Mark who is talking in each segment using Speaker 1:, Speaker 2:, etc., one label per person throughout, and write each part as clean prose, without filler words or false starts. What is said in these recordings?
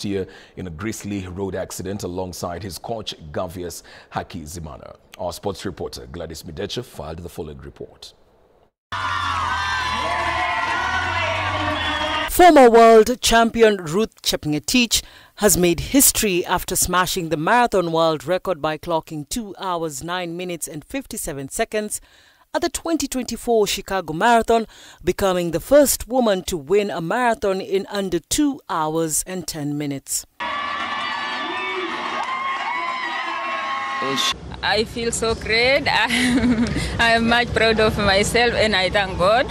Speaker 1: last year in a grisly road accident alongside his coach Gavious Hakizimana. Our sports reporter Gladys Midecha filed the following report.
Speaker 2: Former world champion Ruth Cheruiyot has made history after smashing the marathon world record by clocking 2 hours 9 minutes and 57 seconds at the 2024 Chicago Marathon, becoming the first woman to win a marathon in under 2 hours and 10 minutes.
Speaker 3: I feel so great. I am much proud of myself, and I thank God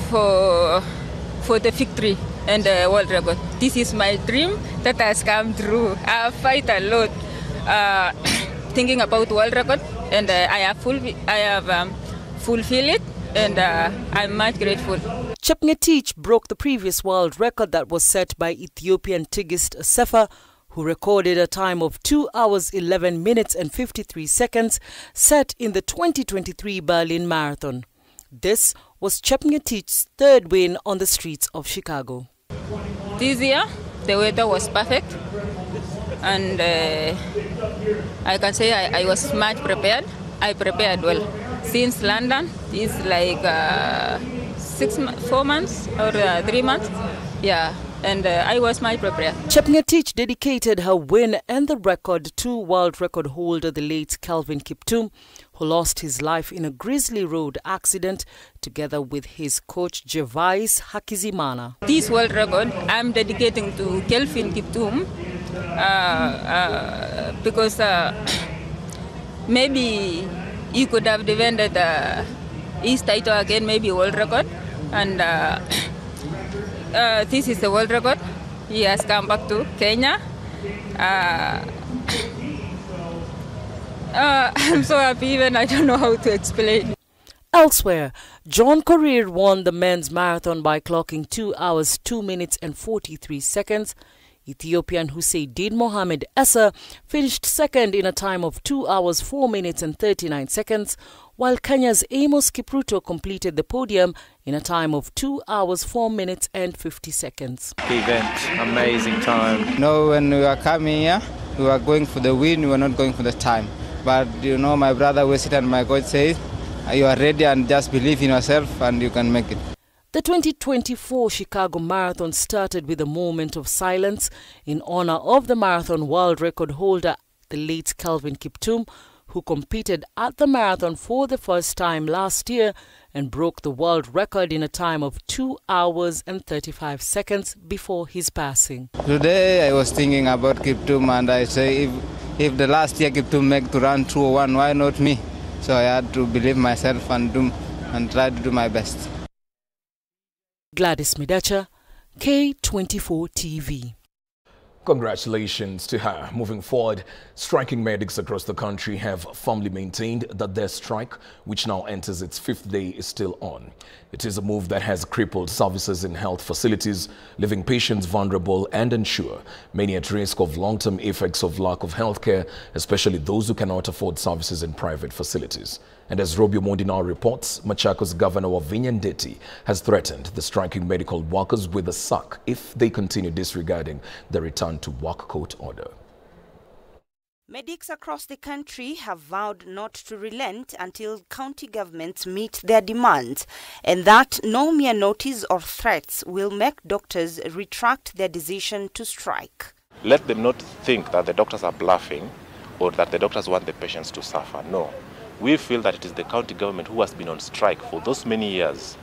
Speaker 3: for the victory and the world record. This is my dream that has come true. I fight a lot thinking about world record, and I have fulfilled it, and I'm much grateful.
Speaker 2: Cheruiyot broke the previous world record that was set by Ethiopian Tigist Sefa, who recorded a time of 2 hours 11 minutes and 53 seconds set in the 2023 Berlin Marathon. This was Cheruiyot's third win on the streets of Chicago.
Speaker 3: This year, the weather was perfect, and I can say I was much prepared. I prepared well. Since London is like 4 months or 3 months, yeah, and I was much prepared.
Speaker 2: Cheruiyot dedicated her win and the record to world record holder, the late Kelvin Kiptum, who lost his life in a grisly road accident together with his coach Gavious Hakizimana.
Speaker 3: This world record I'm dedicating to Kelvin Kiptum because maybe he could have defended his title again, maybe world record, and this is the world record. He has come back to Kenya. I'm so happy, even I don't know how to explain.
Speaker 2: Elsewhere, John Korir won the men's marathon by clocking 2 hours 2 minutes and 43 seconds. Ethiopian Hussein Mohamed Essa finished second in a time of 2 hours 4 minutes and 39 seconds, while Kenya's Amos Kipruto completed the podium in a time of 2 hours 4 minutes and 50 seconds.
Speaker 4: Event, amazing time.
Speaker 5: When we were coming here, we were going for the win, we were not going for the time. But my brother was it and my coach said, you are ready and just believe in yourself and you can make it.
Speaker 2: The 2024 Chicago Marathon started with a moment of silence in honor of the marathon world record holder, the late Kelvin Kiptum, who competed at the marathon for the first time last year and broke the world record in a time of 2 hours and 35 seconds before his passing.
Speaker 5: Today I was thinking about Kiptum, and I say if the last year Kiptum made to run 2:01, why not me? So I had to believe myself and try to do my best.
Speaker 2: Gladys Midecha, K24 TV.
Speaker 1: Congratulations to her. Moving forward, striking medics across the country have firmly maintained that their strike, which now enters its 5th day, is still on. It is a move that has crippled services in health facilities, leaving patients vulnerable and ensure many at risk of long-term effects of lack of health care, especially those who cannot afford services in private facilities. And as Robio Mondinal reports, Machakos Governor Wavinya Ndeti has threatened the striking medical workers with a sack if they continue disregarding the return to work court order.
Speaker 6: Medics across the country have vowed not to relent until county governments meet their demands, and that no mere notice or threats will make doctors retract their decision to strike.
Speaker 7: Let them not think that the doctors are bluffing or that the doctors want the patients to suffer. No. We feel that it is the county government who has been on strike for those many years.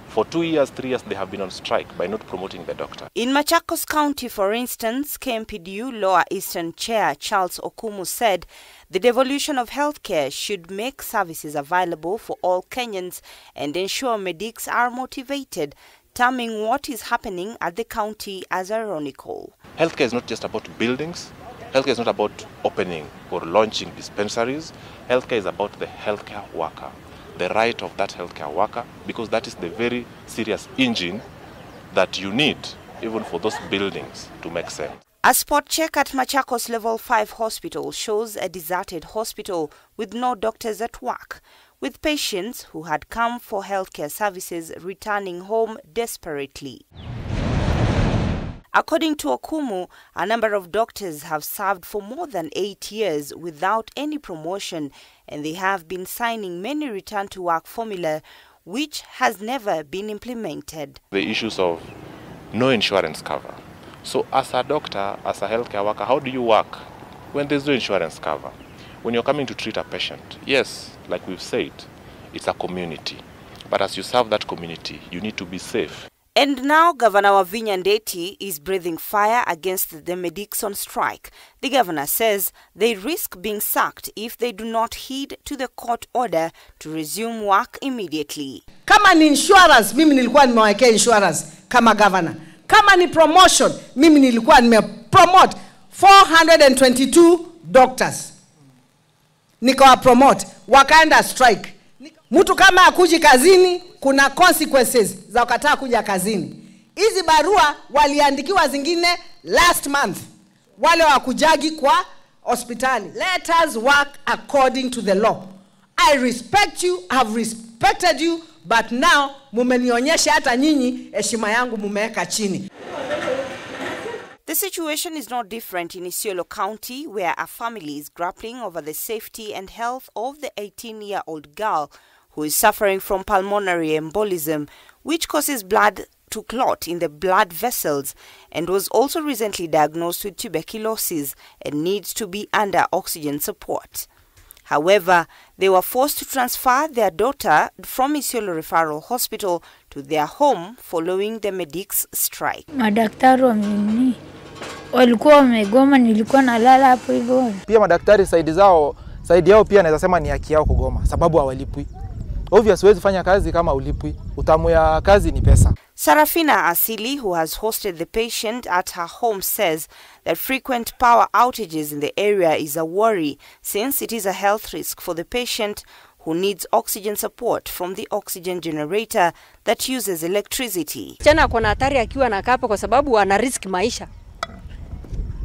Speaker 7: For 2 years, 3 years, they have been on strike by not promoting the doctor.
Speaker 6: In Machakos County, for instance, KMPDU Lower Eastern Chair Charles Okumu said the devolution of healthcare should make services available for all Kenyans and ensure medics are motivated, terming what is happening at the county as ironical.
Speaker 7: Healthcare is not just about buildings. Healthcare is not about opening or launching dispensaries. Healthcare is about the healthcare worker, the right of that healthcare worker, because that is the very serious engine that you need even for those buildings to make sense.
Speaker 6: A spot check at Machakos Level 5 Hospital shows a deserted hospital with no doctors at work, with patients who had come for healthcare services returning home desperately. According to Okumu, a number of doctors have served for more than 8 years without any promotion, and they have been signing many return-to-work formula which has never been implemented.
Speaker 7: The issues of no insurance cover. So as a doctor, as a healthcare worker, how do you work when there's no insurance cover? When you're coming to treat a patient, yes, like we've said, it's a community. But as you serve that community, you need to be safe.
Speaker 6: And now Governor Wavinya Ndeti is breathing fire against the medics on strike. The governor says they risk being sacked if they do not heed to the court order to resume work immediately.
Speaker 8: Kama ni insurance, mimi nilikuwa nimewekea insurance kama governor. Kama ni promotion, mimi nilikuwa nimepromote 422 doctors. Nikawa promote, wakaenda strike. Mtu kama akuji kazini, kuna consequences za kukataa kuja kazini. Hizi barua waliandikiwa zingine last month. Wale wakujagi kwa hospitali. Let us work according to the law. I respect you, have respected you, but now mumenionyesha hata nyinyi heshima yangu mumeweka chini.
Speaker 6: The situation is not different in Isiolo County, where a family is grappling over the safety and health of the 18-year-old girl who is suffering from pulmonary embolism, which causes blood to clot in the blood vessels, and was also recently diagnosed with tuberculosis and needs to be under oxygen support. However, they were forced to transfer their daughter from Isiolo Referral Hospital to their home following the medics' strike.
Speaker 9: Madaktari walikuwa wamegoma, nilikuwa nalala hapo hivyo.
Speaker 10: Pia madaktari saidi yao pia naweza sema ni haki yao kugoma sababu hawalipwi. Obviously huwezi fanya kazi kama ulipwi. Utamu ya kazi ni pesa.
Speaker 6: Sarafina Asili, who has hosted the patient at her home, says that frequent power outages in the area is a worry since it is a health risk for the patient who needs oxygen support from the oxygen generator that uses electricity.
Speaker 11: Msichana kuna hatari akiwa anakaa hapo kwa sababu ana risk maisha.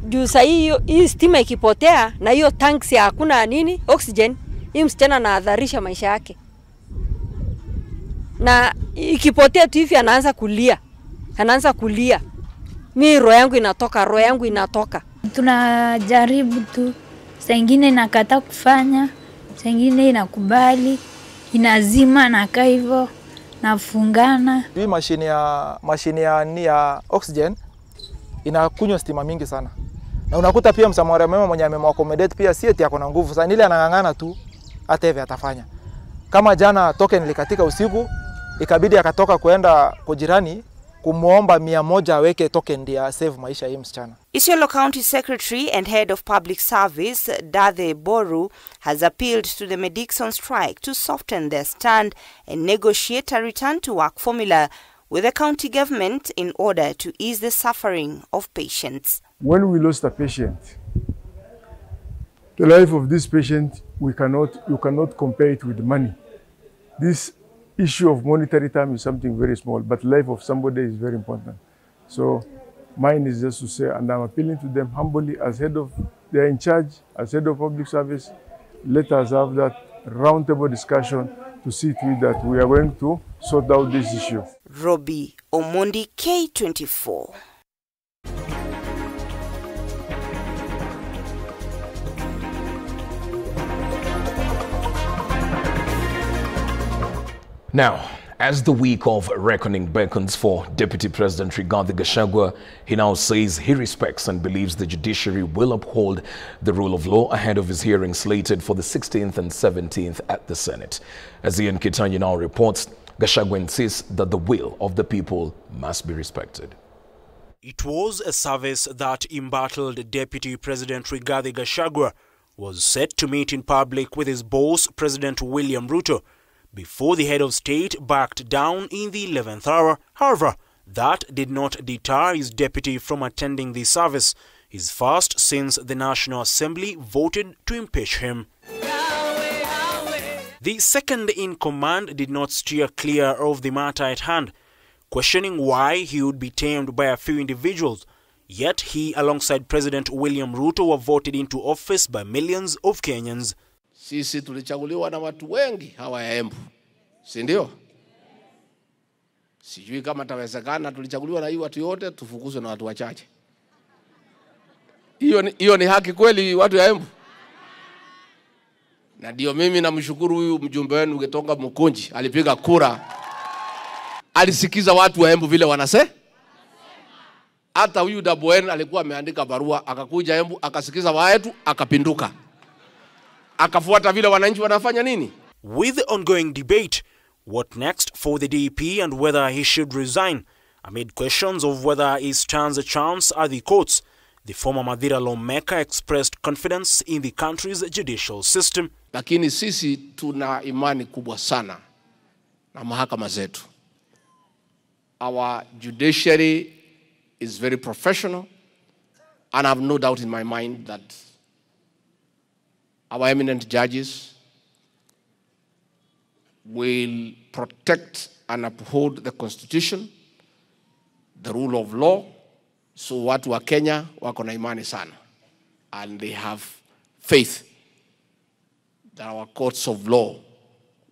Speaker 11: Juu saa hii stima ikipotea na hiyo tanks ya hakuna nini oxygen, hii msichana anahadharisha maisha yake. Na ikipotea tu hivi anaanza kulia. Mimi roho yangu inatoka.
Speaker 9: Tunajaribu tu. Saa nyingine inakataa kufanya, saa nyingine inakubali, inazima na kaa hivyo, nafungana.
Speaker 10: Hii mashine ya oxygen inakunywa stima mingi sana. Na unakuta pia msamaria mema mwenye amemaccommodate pia si eti yako na nguvu sana, ile anangangana tu hata hivi atafanya. Kama jana token ilikatika usiku, ikabidi akatoka kuenda kwa jirani kumuomba 100 aweke token ndio save maisha ya msichana.
Speaker 6: Isiolo County Secretary and Head of Public Service Dathe Boru has appealed to the medics on strike to soften their stand and negotiate a return to work formula with the county government in order to ease the suffering of patients.
Speaker 12: When we lost a patient, the life of this patient, you cannot compare it with money. This issue of monetary term is something very small, but life of somebody is very important. So mine is just to say, and I'm appealing to them humbly as they're in charge, as head of public service, let us have that roundtable discussion to see to it that we are going to sort out this issue.
Speaker 6: Robbie Omondi, K24.
Speaker 1: Now, as the week of reckoning beckons for Deputy President Rigathi Gachagua, he now says he respects and believes the judiciary will uphold the rule of law ahead of his hearing slated for the 16th and 17th at the Senate. As Ian Kitanyi now reports, Gachagua insists that the will of the people must be respected.
Speaker 13: It was a service that embattled Deputy President Rigathi Gachagua was set to meet in public with his boss, President William Ruto, before the head of state backed down in the 11th hour. However, that did not deter his deputy from attending the service, his first since the National Assembly voted to impeach him. The second in command did not steer clear of the matter at hand, questioning why he would be tamed by a few individuals. Yet he, alongside President William Ruto, were voted into office by millions of Kenyans.
Speaker 14: Sisi tulichaguliwa na watu wengi hawa ya Embu. Si ndio? Sijui kama tawezekana tulichaguliwa na hii watu yote tufukuzwe na watu wachache. Hiyo ni haki kweli watu ya Embu? Na ndio mimi namshukuru huyu mjumbe wenu Getonga Mukunji, alipiga kura. Alisikiza watu wa Embu vile wanase. Hata huyu Dabwen alikuwa ameandika barua, akakuja Embu, akasikiza watu, akapinduka. Akafuata vile wananchi wanafanya nini?
Speaker 13: With the ongoing debate, what next for the DP and whether he should resign, amid questions of whether he stands a chance at the courts, the former Madhira lawmaker expressed confidence in the country's judicial system.
Speaker 14: Lakini sisi tuna imani kubwa sana na mahakama zetu. Our judiciary is very professional, and I have no doubt in my mind that our eminent judges will protect and uphold the Constitution, the rule of law. So watu wa Kenya wako na imani sana, and they have faith that our courts of law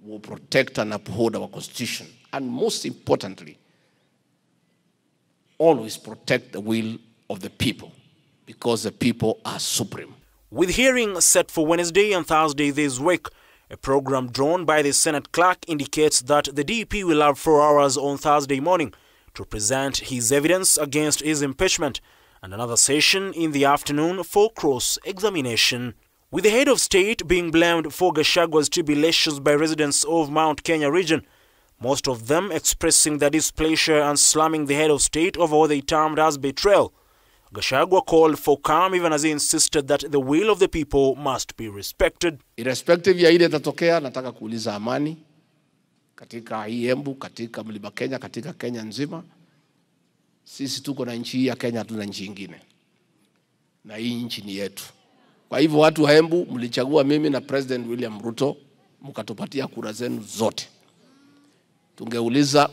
Speaker 14: will protect and uphold our Constitution, and most importantly, always protect the will of the people, because the people are supreme.
Speaker 13: With hearings set for Wednesday and Thursday this week, a program drawn by the Senate clerk indicates that the DP will have 4 hours on Thursday morning to present his evidence against his impeachment, and another session in the afternoon for cross-examination. With the head of state being blamed for Gachagwa's tribulations by residents of Mount Kenya region, most of them expressing their displeasure and slamming the head of state over what they termed as betrayal, Gachagua called for calm even as he insisted that the will of the people must be respected.
Speaker 14: Irrespective ya ile tatokea, nataka kuuliza amani katika hii Embu, katika Mlima Kenya, katika Kenya nzima. Sisi tuko na nchi ya Kenya, hatuna nchi nyingine. Na hii nchi ni yetu. Kwa hivyo watu wa Embu mlichagua mimi na President William Ruto, mkatupatia kura zenu zote. Tungeuliza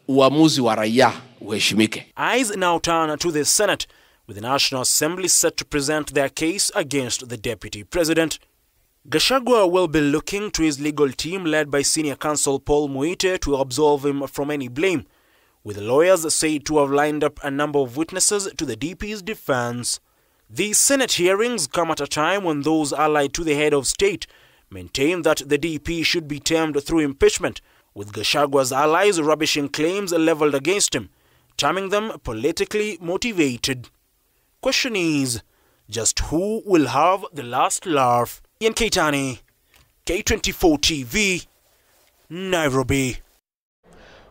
Speaker 14: uamuzi wa raia uheshimike.
Speaker 13: Eyes now turn to the Senate, with the National Assembly set to present their case against the Deputy President. Gachagua will be looking to his legal team led by Senior Counsel Paul Muite to absolve him from any blame, with the lawyers said to have lined up a number of witnesses to the DP's defense. The Senate hearings come at a time when those allied to the head of state maintain that the DP should be termed through impeachment, with Gachagua's allies rubbishing claims leveled against him, terming them politically motivated. Question is, just who will have the last laugh? Ian Keitani, K24 TV, Nairobi.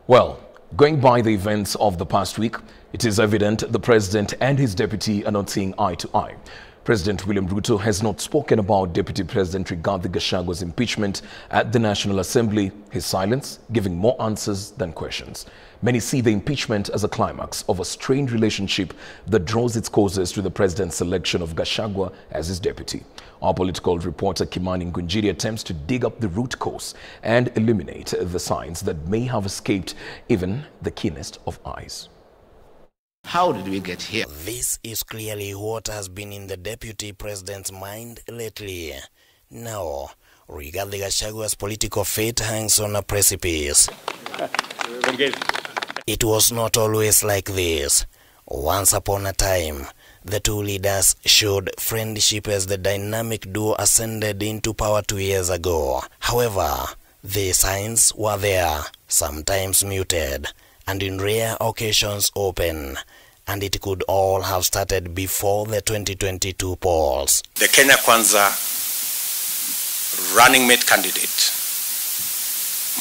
Speaker 1: Well, going by the events of the past week, it is evident the president and his deputy are not seeing eye to eye. President William Ruto has not spoken about Deputy President Rigathi Gachagua's impeachment at the National Assembly, his silence giving more answers than questions. Many see the impeachment as a climax of a strained relationship that draws its causes to the president's selection of Gachagua as his deputy. Our political reporter Kimani Ngunjiri attempts to dig up the root cause and eliminate the signs that may have escaped even the keenest of eyes.
Speaker 14: How did we get here?
Speaker 15: This is clearly what has been in the deputy president's mind lately. Now, Rigathi Gachagua's political fate hangs on a precipice. It was not always like this. Once upon a time, the two leaders showed friendship as the dynamic duo ascended into power 2 years ago. However, the signs were there, sometimes muted, and in rare occasions open, and it could all have started before the 2022 polls.
Speaker 16: The Kenya Kwanza running mate candidate,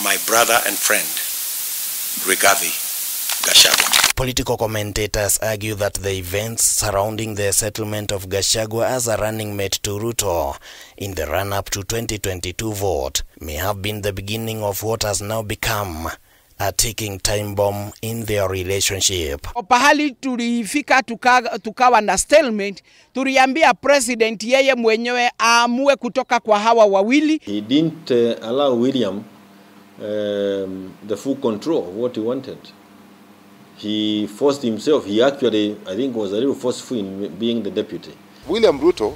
Speaker 16: my brother and friend, Rigathi Gachagua.
Speaker 15: Political commentators argue that the events surrounding the settlement of Gachagua as a running mate to Ruto in the run-up to 2022 vote may have been the beginning of what has now become a ticking time bomb in their relationship.
Speaker 17: Pahali tulifika tukawa na stalemate, tuliambia president yeye mwenyewe aamue kutoka kwa hawa wawili.
Speaker 18: He didn't allow William the full control of what he wanted. He forced himself. He actually, I think, was a little forceful in being the deputy.
Speaker 7: William Ruto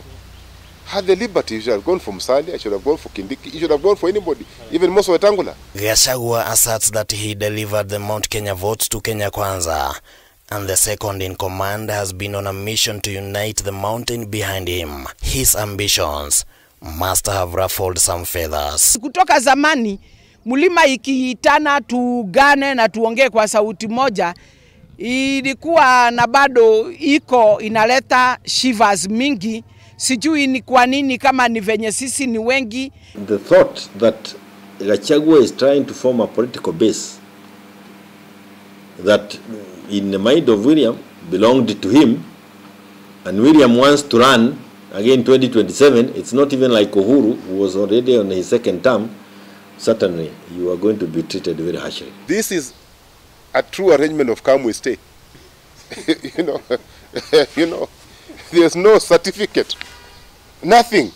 Speaker 19: had the liberty. You should have gone for Musalia, I should have gone for Kindiki, you should have gone for anybody, even Moses Wetangula.
Speaker 15: Gachagua asserts that he delivered the Mount Kenya votes to Kenya Kwanza, and the second in command has been on a mission to unite the mountain behind him. His ambitions must have ruffled some feathers.
Speaker 17: Kutoka zamani, mulima ikiitana tugane na tuongee kwa sauti moja, ilikuwa na bado iko inaleta shivers mingi. Sijui ni kwa nini kama ni venye sisi ni wengi.
Speaker 18: The thought that Gachagua is trying to form a political base that in the mind of William belonged to him, and William wants to run again 2027, it's not even like Uhuru, who was already on his second term. Certainly, you are going to be treated very harshly.
Speaker 19: This is a true arrangement of come we stay. you know, there's no certificate, nothing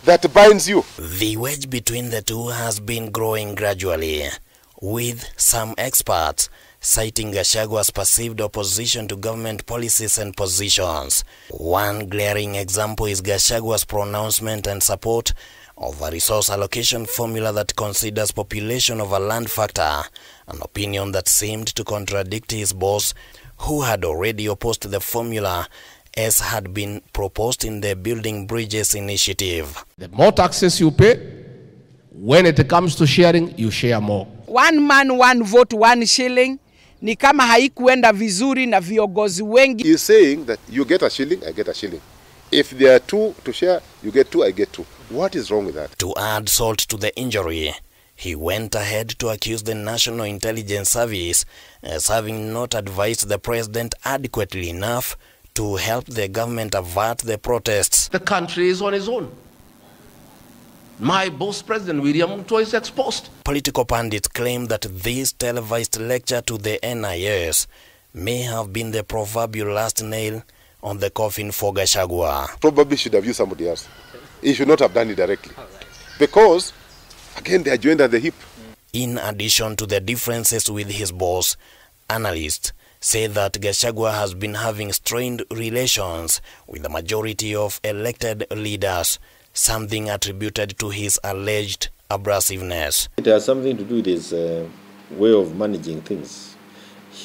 Speaker 19: that binds you.
Speaker 15: The wedge between the two has been growing gradually, with some experts citing Gachagua's perceived opposition to government policies and positions. One glaring example is Gachagua's pronouncement and support of a resource allocation formula that considers population over land factor, an opinion that seemed to contradict his boss, who had already opposed the formula as had been proposed in the Building Bridges initiative.
Speaker 14: The more taxes you pay, when it comes to sharing, you share more.
Speaker 17: One man, one vote, one shilling. Ni kama haikuenda vizuri na viongozi wengi.
Speaker 19: He's saying that you get a shilling, I get a shilling. If there are two to share, you get two, I get two. What is wrong with that?
Speaker 15: To add salt to the injury, he went ahead to accuse the National Intelligence Service as having not advised the president adequately enough to help the government avert the protests.
Speaker 14: The country is on its own. My boss, President William Ruto, is exposed.
Speaker 15: Political pundits claim that this televised lecture to the NIS may have been the proverbial last nail on the coffin for Gachagua.
Speaker 19: Probably should have used somebody else. He should not have done it directly. Because, again, they are joined at the hip.
Speaker 15: In addition to the differences with his boss, analysts say that Gachagua has been having strained relations with the majority of elected leaders, something attributed to his alleged abrasiveness.
Speaker 18: It has something to do with his way of managing things.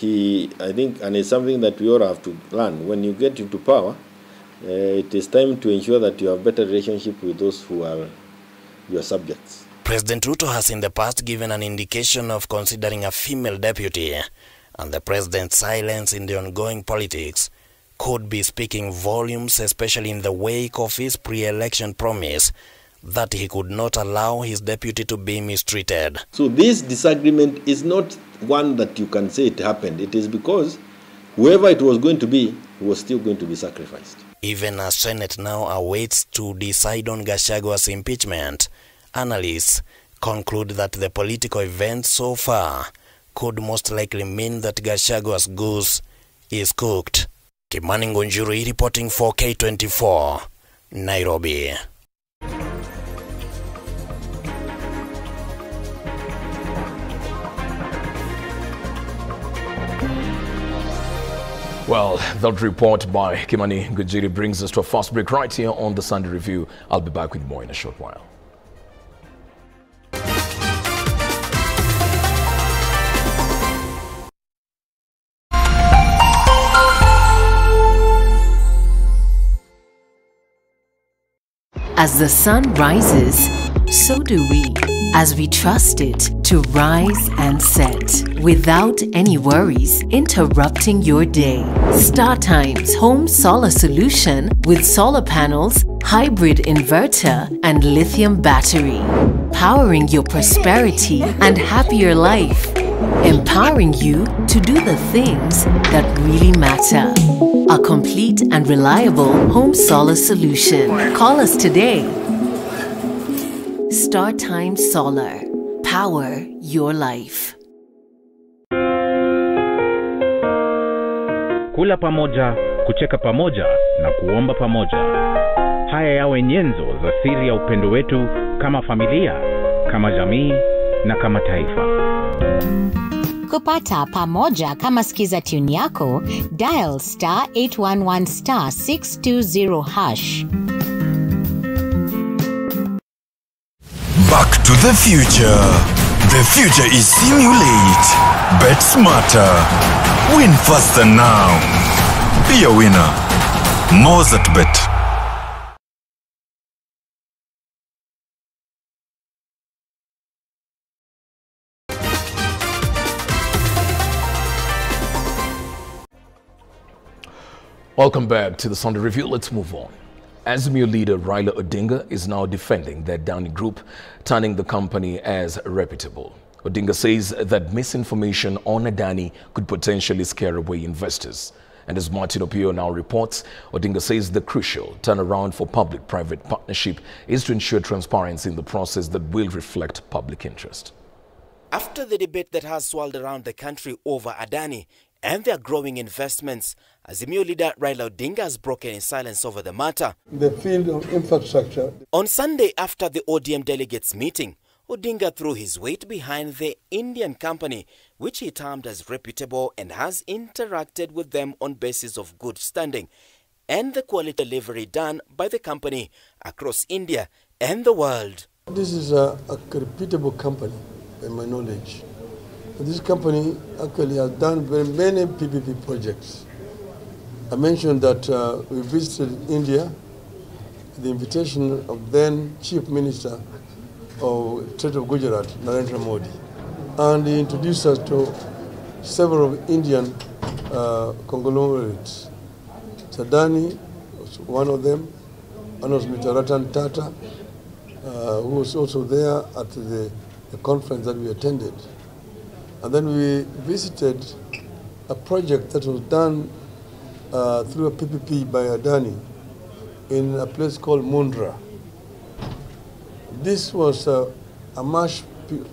Speaker 18: I think, and it's something that we all have to learn. When you get into power, it is time to ensure that you have better relationship with those who are your subjects.
Speaker 15: President Ruto has in the past given an indication of considering a female deputy, and the president's silence in the ongoing politics could be speaking volumes, especially in the wake of his pre-election promise that he could not allow his deputy to be mistreated.
Speaker 18: So this disagreement is not one that you can say it happened. It is because whoever it was going to be, he was still going to be sacrificed.
Speaker 15: Even as Senate now awaits to decide on Gachagua's impeachment, analysts conclude that the political events so far could most likely mean that Gachagua's goose is cooked. Kimani Ngunjuri reporting for K24, Nairobi.
Speaker 1: Well, that report by Kimani Ngunjiri brings us to a fast break right here on the Sunday Review. I'll be back with more in a short while.
Speaker 20: As the sun rises, so do we, as we trust it to rise and set without any worries interrupting your day. StarTime's home solar solution with solar panels, hybrid inverter, and lithium battery, powering your prosperity and happier life, empowering you to do the things that really matter. A complete and reliable home solar solution. Call us today. StarTime Solar. Power your life.
Speaker 21: Kula pamoja, kucheka pamoja na kuomba pamoja. Haya yawe nyenzo za siri ya upendo wetu kama familia, kama jamii na kama taifa.
Speaker 22: Kupata pamoja kama skiza tune yako, dial *811 *620#.
Speaker 3: to the future. The future is Simulate. Bet smarter. Win faster now. Be a winner. More at Bet.
Speaker 1: Welcome back to the Sunday Review. Let's move on. Azimio leader Raila Odinga is now defending the Adani group, turning the company as reputable. Odinga says that misinformation on Adani could potentially scare away investors. And as Martin Opio now reports, Odinga says the crucial turnaround for public-private partnership is to ensure transparency in the process that will reflect public interest.
Speaker 4: After the debate that has swirled around the country over Adani and their growing investments, Azimio leader Raila Odinga has broken in silence over the matter.
Speaker 23: The field of infrastructure.
Speaker 4: On Sunday, after the ODM delegates meeting, Odinga threw his weight behind the Indian company, which he termed as reputable and has interacted with them on basis of good standing, and the quality delivery done by the company across India and the world.
Speaker 23: This is a reputable company, in my knowledge. This company actually has done very many PPP projects. I mentioned that we visited India at the invitation of then Chief Minister of State of Gujarat, Narendra Modi. And he introduced us to several Indian conglomerates. Adani was one of them. One was Mr. Ratan Tata, who was also there at the conference that we attended. And then we visited a project that was done through a PPP by Adani in a place called Mundra. This was a marsh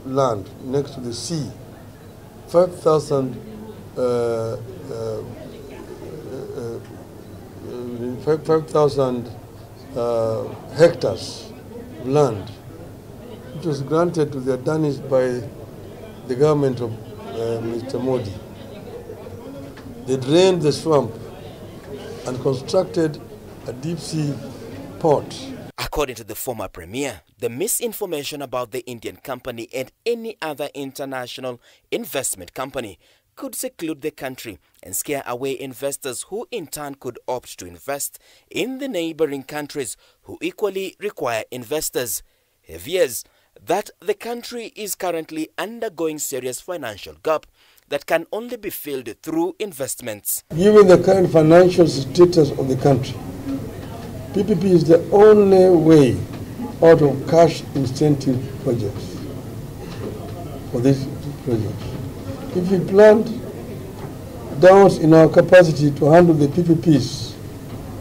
Speaker 23: land next to the sea, 5,000 hectares of land, which was granted to the Adanis by the government of Mr. Modi. They drained the swamp and constructed a deep-sea port.
Speaker 4: According to the former premier, the misinformation about the Indian company and any other international investment company could seclude the country and scare away investors who in turn could opt to invest in the neighboring countries who equally require investors. He fears that the country is currently undergoing serious financial gap that can only be filled through investments.
Speaker 23: Given the current financial status of the country, PPP is the only way out of cash incentive projects for these projects. If we plant doubts in our capacity to handle the PPPs,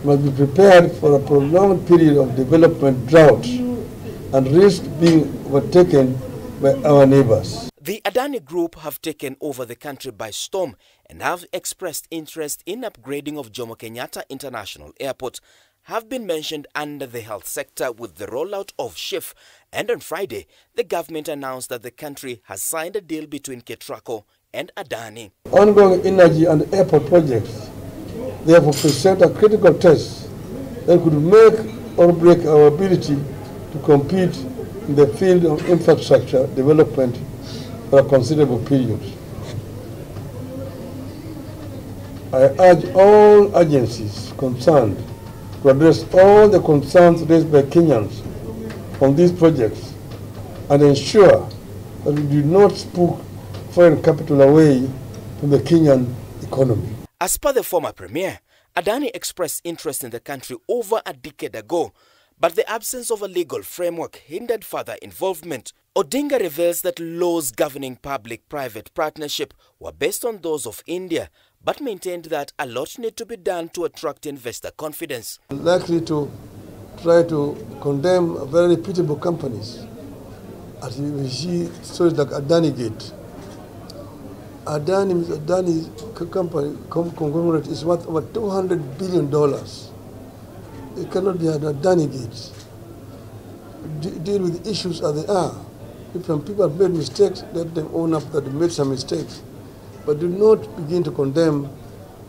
Speaker 23: we must be prepared for a prolonged period of development drought and risk being overtaken by our neighbors.
Speaker 4: The Adani Group have taken over the country by storm and have expressed interest in upgrading of Jomo Kenyatta International Airport, have been mentioned under the health sector with the rollout of SHIF, and on Friday, the government announced that the country has signed a deal between K24 and Adani.
Speaker 23: Ongoing energy and airport projects therefore present a critical test that could make or break our ability to compete in the field of infrastructure development for a considerable period. I urge all agencies concerned to address all the concerns raised by Kenyans on these projects and ensure that we do not spook foreign capital away from the Kenyan economy.
Speaker 4: As per the former premier, Adani expressed interest in the country over a decade ago, but the absence of a legal framework hindered further involvement. Odinga reveals that laws governing public-private partnership were based on those of India, but maintained that a lot need to be done to attract investor confidence.
Speaker 23: Likely to try to condemn very reputable companies. As we see stories like Adani Gate. Adani's company, conglomerate, is worth over $200 billion. It cannot be an Adani Gate. Deal with issues as they are. If people have made mistakes, let them own up that they made some mistakes. But do not begin to condemn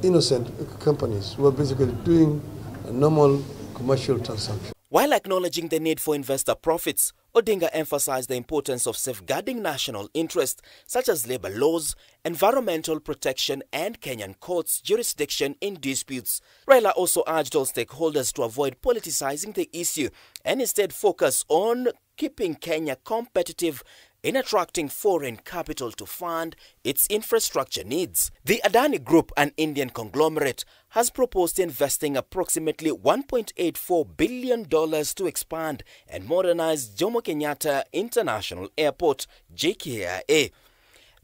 Speaker 23: innocent companies who are basically doing a normal commercial transaction.
Speaker 4: While acknowledging the need for investor profits, Odinga emphasized the importance of safeguarding national interests such as labor laws, environmental protection and Kenyan courts' jurisdiction in disputes. Raila also urged all stakeholders to avoid politicizing the issue and instead focus on keeping Kenya competitive in attracting foreign capital to fund its infrastructure needs. The Adani Group, an Indian conglomerate, has proposed investing approximately $1.84 billion to expand and modernize Jomo Kenyatta International Airport, JKIA.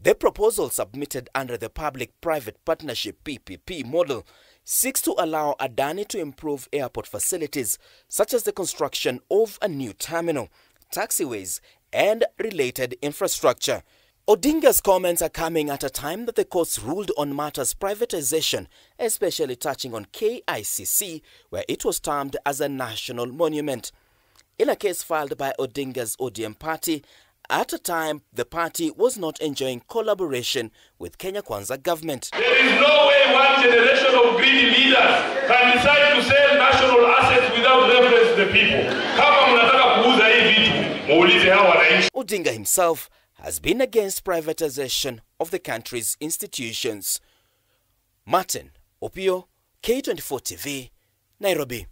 Speaker 4: The proposal, submitted under the Public-Private Partnership PPP model, seeks to allow Adani to improve airport facilities such as the construction of a new terminal, taxiways, and related infrastructure. Odinga's comments are coming at a time that the courts ruled on matters privatization, especially touching on KICC, where it was termed as a national monument. In a case filed by Odinga's ODM party, at a time the party was not enjoying collaboration with Kenya Kwanza government.
Speaker 2: There is no way one generation of greedy leaders can decide to sell national assets without reference to the people. Kama mnataka kuuza hii vitu, muulize hao wananchi.
Speaker 4: Odinga himself has been against privatization of the country's institutions. Martin Opio, K24 TV, Nairobi.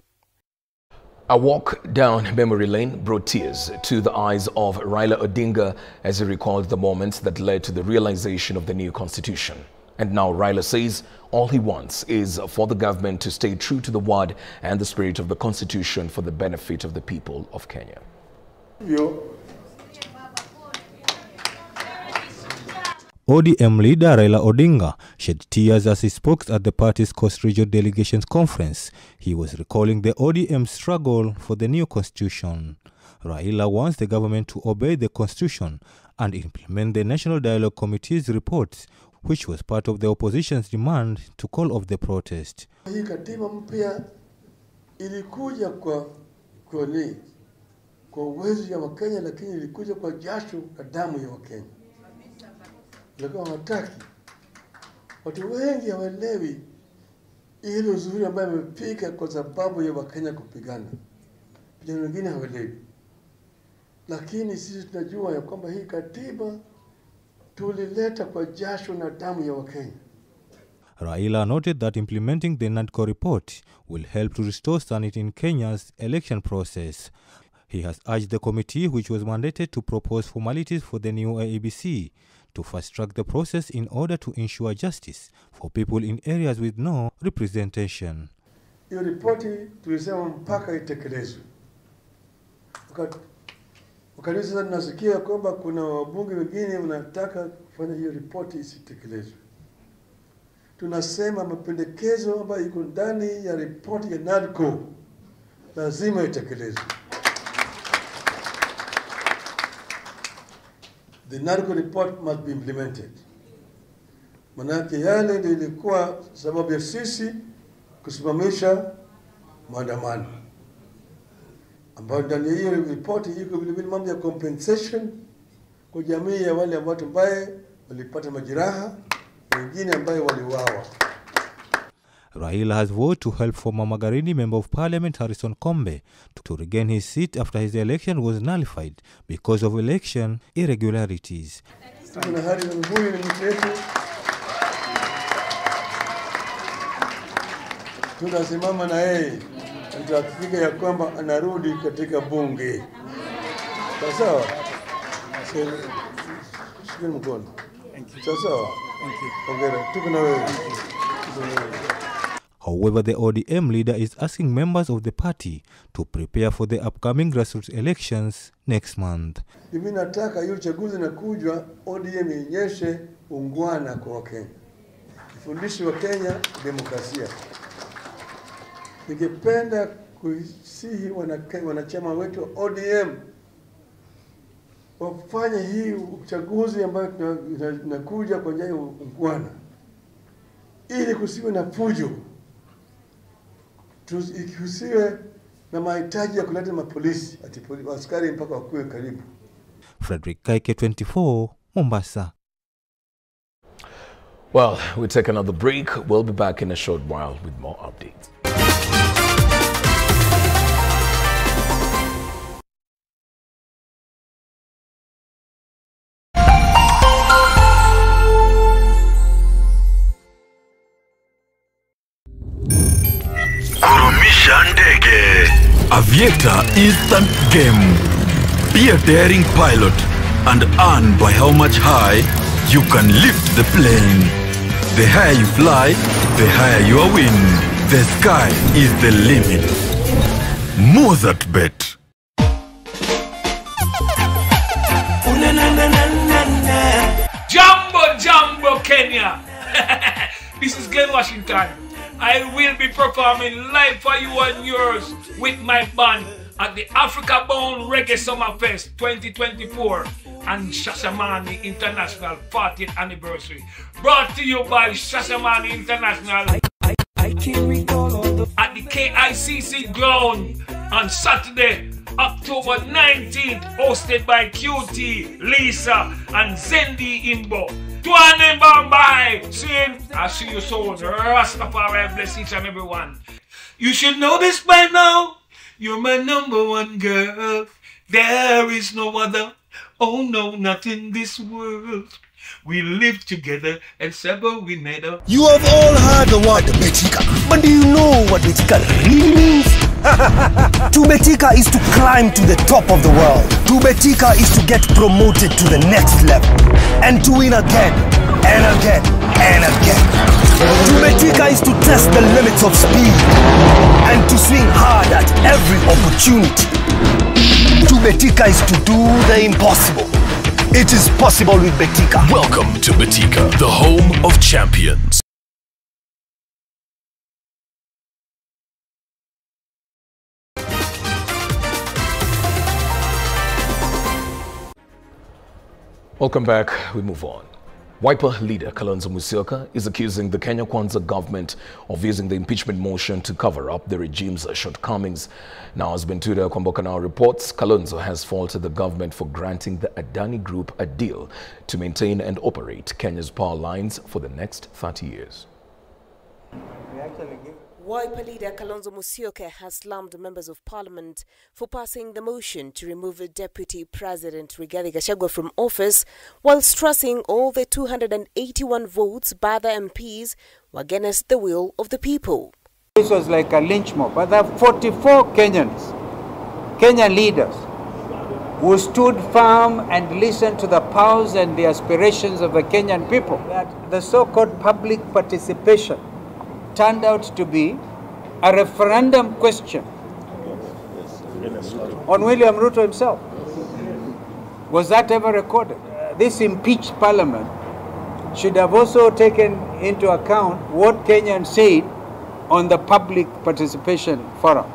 Speaker 1: A walk down memory lane brought tears to the eyes of Raila Odinga as he recalled the moments that led to the realization of the new constitution. And now Raila says all he wants is for the government to stay true to the word and the spirit of the constitution for the benefit of the people of Kenya.
Speaker 5: ODM leader Raila Odinga shed tears as he spoke at the party's Coast Region Delegations Conference. He was recalling the ODM struggle for the new constitution. Raila wants the government to obey the constitution and implement the National Dialogue Committee's report, which was part of the opposition's demand to call off the protest.
Speaker 23: Hii katiba mpya ilikuja kwa uwezo ya Wakenya, lakini ilikuja kwa jasho na damu ya Wakenya. Lakini hawataki. Watu wengi hawaelewi ile uzuri ambayo amepika kwa sababu ya Wakenya kupigana. Vijana wengine hawaelewi. Lakini sisi tunajua ya kwamba hii katiba tulileta kwa jasho na damu ya Wakenya.
Speaker 5: Raila noted that implementing the NADCO report will help to restore sanity in Kenya's election process. He has urged the committee, which was mandated to propose formalities for the new IEBC, to fast-track the process in order to ensure justice for people in areas with no representation.
Speaker 23: Hiyo ripoti tulisema mpaka itekelezwe. Wakati sasa tunasikia kwamba kuna wabunge wengine wanataka kufanya hiyo ripoti isitekelezwe. Tunasema mapendekezo ambayo iko ndani ya ripoti ya NADCO lazima itekelezwe. The NADCO report must be implemented. Manake yale ndio ilikuwa sababu ya sisi kusimamisha maandamano. Ambayo ndani ya hiyo report iko vile vile mambo ya compensation kwa jamii ya wale watu ambao walipata majeraha, wengine ambao waliuawa.
Speaker 5: Raila has vowed to help former Magarini Member of Parliament Harrison Kombe to regain his seat after his election was nullified because of election irregularities.
Speaker 23: Tunasimama na yeye tutahakika ya kwamba anarudi katika bunge. Sawa? Shikeni mkono. Sawa? Hongera. Tuko na wewe.
Speaker 5: However, the ODM leader is asking members of the party to prepare for the upcoming grassroots elections next month.
Speaker 23: Mimi nataka hiyo uchaguzi na kujwa ODM ionyeshe ungwana kwa Wakenya. Ifundishe Wakenya demokrasia. Ningependa kusihi wanachama wetu wa ODM wafanye hii uchaguzi ambayo tunakuja kwa njia ya ungwana, ili kusiwe na fujo, kusiwe na mahitaji ya kuleta mapolisi ati askari mpaka wakuwe karibu.
Speaker 5: Frederick K24, Mombasa.
Speaker 1: Well, we take another break. We'll be back in a short while with more updates.
Speaker 3: Aviator instant game. Be a daring pilot and earn by how much high you can lift the plane. The higher you fly, the higher your win. The sky is the limit. Mozart Bet.
Speaker 8: Jambo, Kenya. This is Glenn Washington. I will be performing live for you and yours with my band at the Africa Bound Reggae Summer Fest 2024 and Shashamane International 40th Anniversary. Brought to you by Shashamane International at the KICC ground on Saturday, October 19th, hosted by QT, Lisa, and Zendi Imbo. Tuane Bambai, Sin, I'll see you soon. Rastafari bless each and every one. You should know this by now. You're my #1 girl. There is no other. Oh no, not in this world. We live together and sever we never.
Speaker 9: You have all heard the word Betika, but do you know what Betika really means? To Betika is to climb to the top of the world. To Betika is to get promoted to the next level and to win again and again and again. To Betika is to test the limits of speed and to swing hard at every opportunity. To Betika is to do the impossible. It is possible with Betika.
Speaker 11: Welcome to Betika, the home of champions.
Speaker 1: Welcome back. We move on. Wiper leader Kalonzo Musyoka is accusing the Kenya Kwanza government of using the impeachment motion to cover up the regime's shortcomings. Now, as Bentuda Kwamboka now reports, Kalonzo has faulted the government for granting the Adani Group a deal to maintain and operate Kenya's power lines for the next 30 years.
Speaker 24: Wiper leader Kalonzo Musyoka has slammed members of parliament for passing the motion to remove Deputy President Rigathi Gachagua from office, while stressing all the 281 votes by the MPs were against the will of the people.
Speaker 25: This was like a lynch mob, but there are 44 Kenyan leaders who stood firm and listened to the powers and the aspirations of the Kenyan people. That the so-called public participation turned out to be a referendum question on William Ruto himself. Was that ever recorded? This impeached parliament should have also taken into account what Kenyans said on the public participation forum.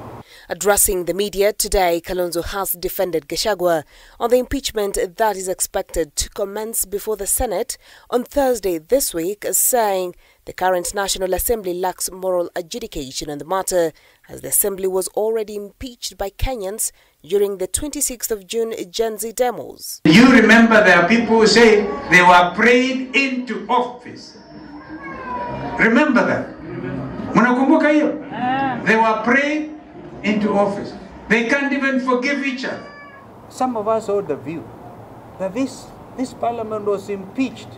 Speaker 24: Addressing the media today, Kalonzo has defended Gachagua on the impeachment that is expected to commence before the Senate on Thursday this week, saying the current National Assembly lacks moral adjudication on the matter, as the Assembly was already impeached by Kenyans during the 26th of June Gen Z demos.
Speaker 25: You remember there are people who say they were prayed into office. Remember that? Munakumbuka hiyo? They were prayed into office. They can't even forgive each other. Some of us hold the view that this parliament was impeached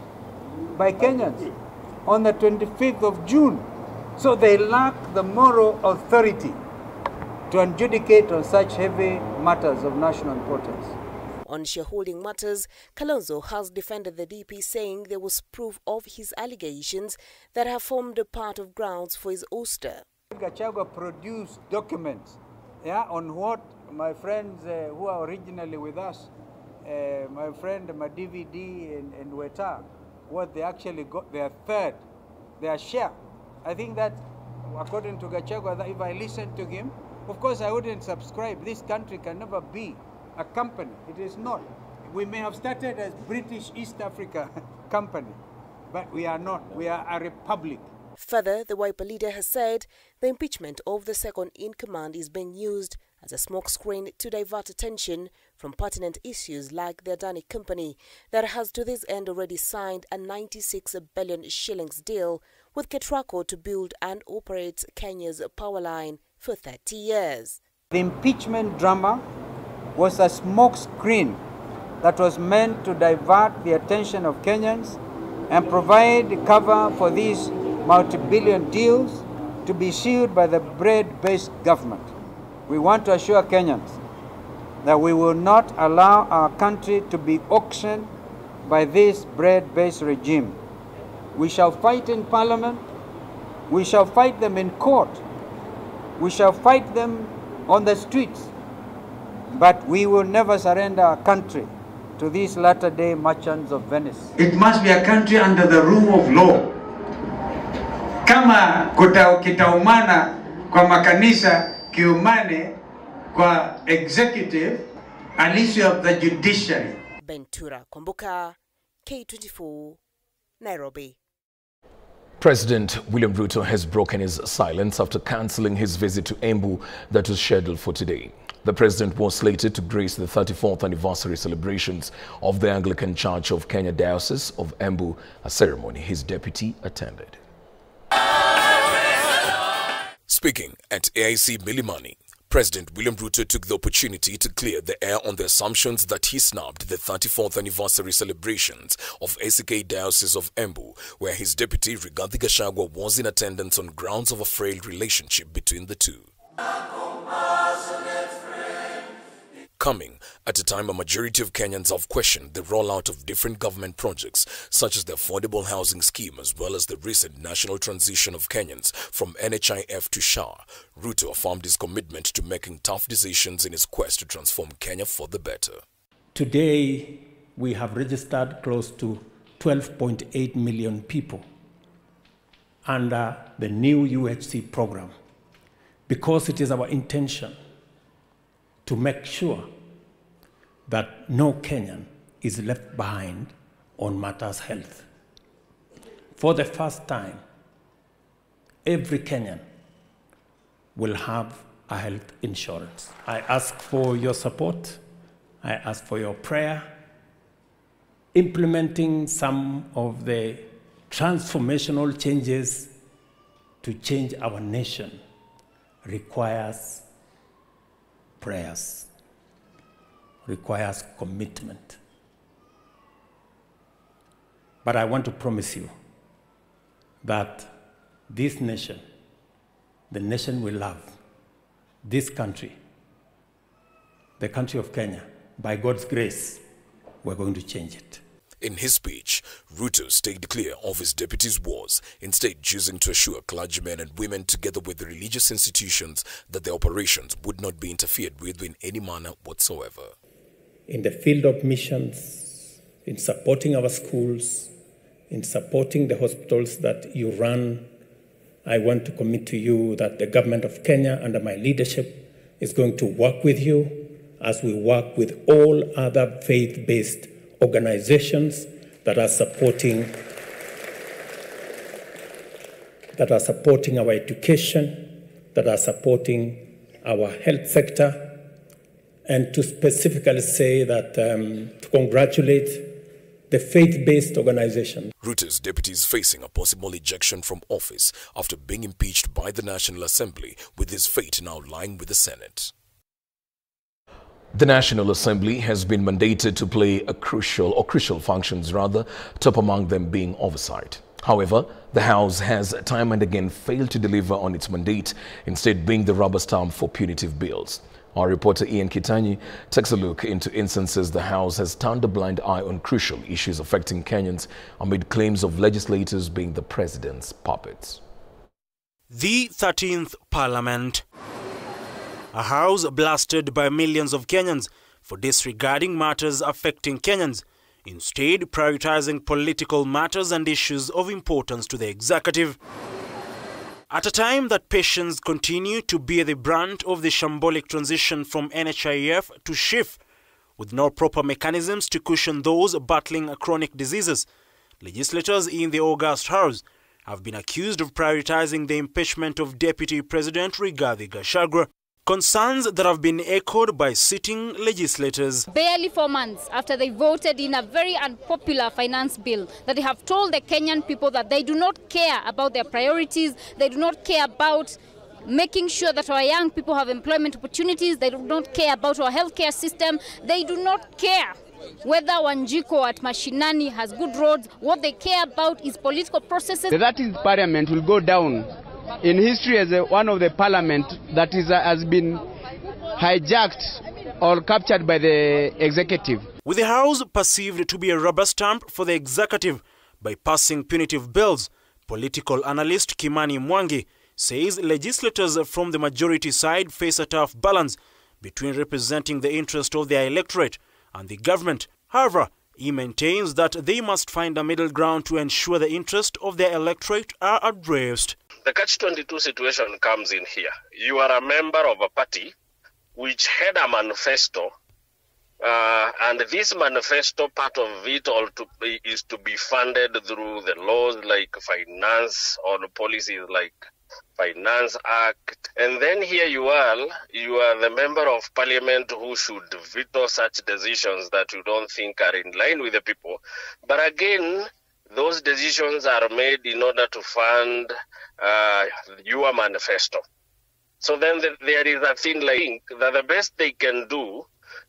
Speaker 25: by Kenyans on the 25th of June. So they lack the moral authority to adjudicate on such heavy matters of national importance.
Speaker 24: On shareholding matters, Kalonzo has defended the DP, saying there was proof of his allegations that have formed a part of grounds for his ouster.
Speaker 25: Gachagua produced documents on what my friends who are originally with us, my friend Madividi and Weta, what they actually got, their share. I think that according to Gachagua, that if I listened to him, of course I wouldn't subscribe. This country can never be a company. It is not. We may have started as British East Africa company, but we are not. We are a republic.
Speaker 24: Further, the Wiper leader has said the impeachment of the second-in-command is being used as a smokescreen to divert attention from pertinent issues like the Adani company that has to this end already signed a 96 billion shillings deal with K24 to build and operate Kenya's power line for 30 years.
Speaker 25: The impeachment drama was a smokescreen that was meant to divert the attention of Kenyans and provide cover for these multi-billion deals to be issued by the bread-based government. we want to assure Kenyans that we will not allow our country to be auctioned by this bread-based regime. We shall fight in Parliament, we shall fight them in court, we shall fight them on the streets, but we will never surrender our country to these latter-day merchants of Venice. It must be a country under the rule of law. Kama kitaumana kwa makanisa kiumane kwa executive, at least you have the judiciary.
Speaker 24: Bentura Kwambuka, K24, Nairobi.
Speaker 1: President William Ruto has broken his silence after cancelling his visit to Embu that was scheduled for today. The president was slated to grace the 34th anniversary celebrations of the Anglican Church of Kenya Diocese of Embu, a ceremony his deputy attended. Speaking at AIC Milimani, President William Ruto took the opportunity to clear the air on the assumptions that he snubbed the 34th anniversary celebrations of ACK Diocese of Embu, where his deputy Rigathi Gachagua was in attendance on grounds of a frayed relationship between the two. Coming at a time a majority of Kenyans have questioned the rollout of different government projects such as the affordable housing scheme as well as the recent national transition of Kenyans from NHIF to SHA, Ruto affirmed his commitment to making tough decisions in his quest to transform Kenya for the better.
Speaker 6: Today, we have registered close to 12.8 million people under the new UHC program because it is our intention to make sure that no Kenyan is left behind on matters health. For the first time, every Kenyan will have a health insurance. I ask for your support. I ask for your prayer. Implementing some of the transformational changes to change our nation requires prayers, requires commitment. But I want to promise you that this nation, the nation we love, this country, the country of Kenya, by God's grace, we're going to change it.
Speaker 1: In his speech, Ruto stayed clear of his deputy's wars, instead choosing to assure clergymen and women together with the religious institutions that their operations would not be interfered with in any manner whatsoever.
Speaker 6: In the field of missions, in supporting our schools, in supporting the hospitals that you run, I want to commit to you that the government of Kenya under my leadership is going to work with you as we work with all other faith-based organizations that are supporting our education, that are supporting our health sector, and to specifically say that to congratulate the faith-based organization.
Speaker 1: Ruto's deputy is facing a possible ejection from office after being impeached by the National Assembly, with his fate now lying with the Senate. The National Assembly has been mandated to play crucial functions, top among them being oversight. However, the House has time and again failed to deliver on its mandate, instead being the rubber stamp for punitive bills. Our reporter Ian Kitanyi takes a look into instances the House has turned a blind eye on crucial issues affecting Kenyans amid claims of legislators being the president's puppets.
Speaker 10: The 13th Parliament. A house blasted by millions of Kenyans for disregarding matters affecting Kenyans, instead prioritizing political matters and issues of importance to the executive. At a time that patients continue to bear the brunt of the shambolic transition from NHIF to SHIF, with no proper mechanisms to cushion those battling chronic diseases, legislators in the August House have been accused of prioritizing the impeachment of Deputy President Rigathi Gachagua. Concerns that have been echoed by sitting legislators.
Speaker 12: Barely 4 months after they voted in a very unpopular finance bill, that they have told the Kenyan people that they do not care about their priorities, they do not care about making sure that our young people have employment opportunities, they do not care about our healthcare system, they do not care whether Wanjiko at Mashinani has good roads. What they care about is political processes.
Speaker 13: The 13th Parliament will go down in history as one of the parliament that has been
Speaker 7: hijacked or captured by the executive.
Speaker 10: With the House perceived to be a rubber stamp for the executive by passing punitive bills, political analyst Kimani Mwangi says legislators from the majority side face a tough balance between representing the interest of their electorate and the government. However, he maintains that they must find a middle ground to ensure the interest of their electorate are addressed.
Speaker 13: The Catch-22 situation comes in here. You are a member of a party which had a manifesto, and this manifesto, part of it is to be funded through the laws like finance or policies like Finance Act. And then here you are the member of parliament who should veto such decisions that you don't think are in line with the people. But again, those decisions are made in order to fund your manifesto. So then there is a thing like that the best they can do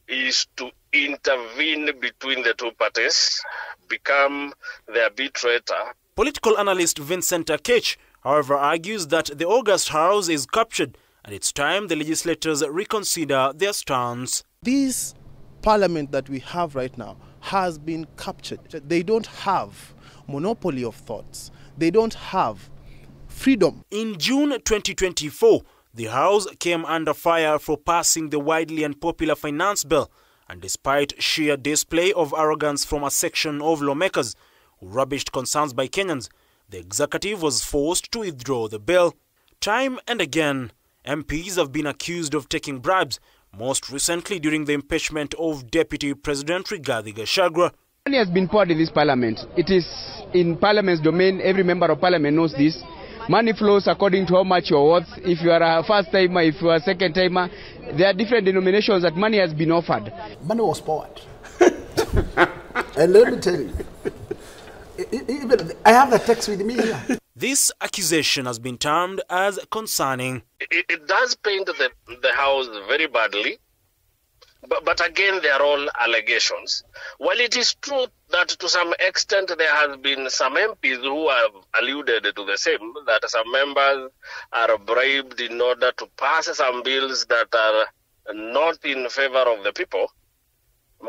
Speaker 13: is to intervene between the two parties, become the arbitrator.
Speaker 10: Political analyst Vincent Akech, however, argues that the August House is captured and it's time the legislators reconsider their stance.
Speaker 14: This parliament that we have right now has been captured. They don't have monopoly of thoughts. They don't have freedom.
Speaker 10: In June 2024, the House came under fire for passing the widely unpopular finance bill, and despite sheer display of arrogance from a section of lawmakers who rubbished concerns by Kenyans, the executive was forced to withdraw the bill. Time and again, MPs have been accused of taking bribes, most recently during the impeachment of Deputy President Rigathi Gachagua.
Speaker 7: Money has been poured in this parliament. It is in parliament's domain. Every member of parliament knows this. Money flows according to how much you're worth. If you are a first timer, if you are a second timer, there are different denominations that money has been offered.
Speaker 16: Money was poured. And let me tell you, even I have the text with me here.
Speaker 10: This accusation has been termed as concerning.
Speaker 13: It does paint the House very badly. But again, they are all allegations. While it is true that to some extent there has been some MPs who have alluded to the same, that some members are bribed in order to pass some bills that are not in favor of the people,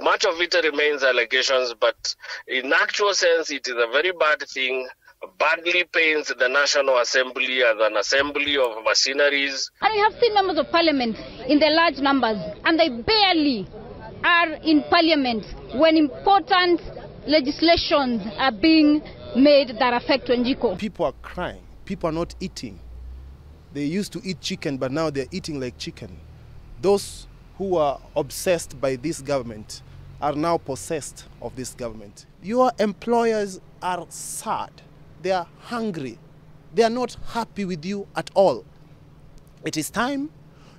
Speaker 13: much of it remains allegations, but in actual sense it is a very bad thing, badly paints the National Assembly as an assembly of machineries.
Speaker 12: And we have seen members of parliament in the large numbers, and they barely are in parliament when important legislations are being made that affect Wanjiko.
Speaker 14: People are crying. People are not eating. They used to eat chicken, but now they're eating like chicken. Those who are obsessed by this government are now possessed of this government. Your employers are sad. They are hungry. They are not happy with you at all. It is time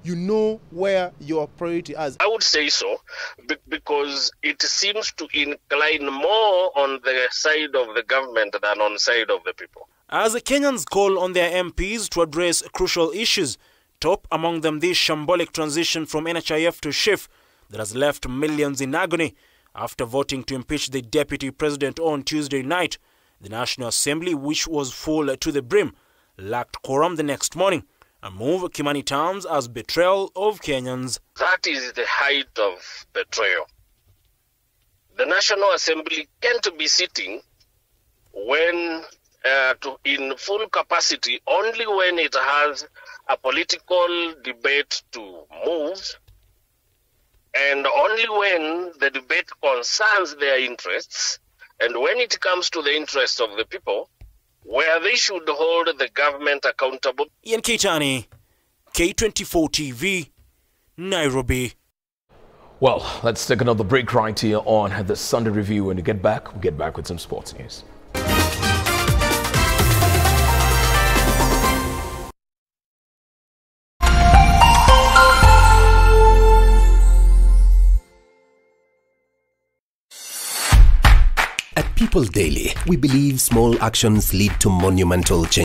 Speaker 14: you know where your priority is.
Speaker 13: I would say so, because it seems to incline more on the side of the government than on the side of the people.
Speaker 10: As Kenyans call on their MPs to address crucial issues, top among them this shambolic transition from NHIF to SHIF that has left millions in agony after voting to impeach the deputy president on Tuesday night. The National Assembly, which was full to the brim, lacked quorum the next morning, a move Kimani terms as betrayal of Kenyans.
Speaker 13: That is the height of betrayal. The National Assembly can't be sitting when in full capacity only when it has a political debate to move, and only when the debate concerns their interests, and when it comes to the interests of the people, where they should hold the government accountable.
Speaker 10: Ian Keitani, K24 TV, Nairobi.
Speaker 1: Well, let's take another break right here on the Sunday Review. When we get back with some sports news.
Speaker 9: At People Daily, we believe small actions lead to monumental change.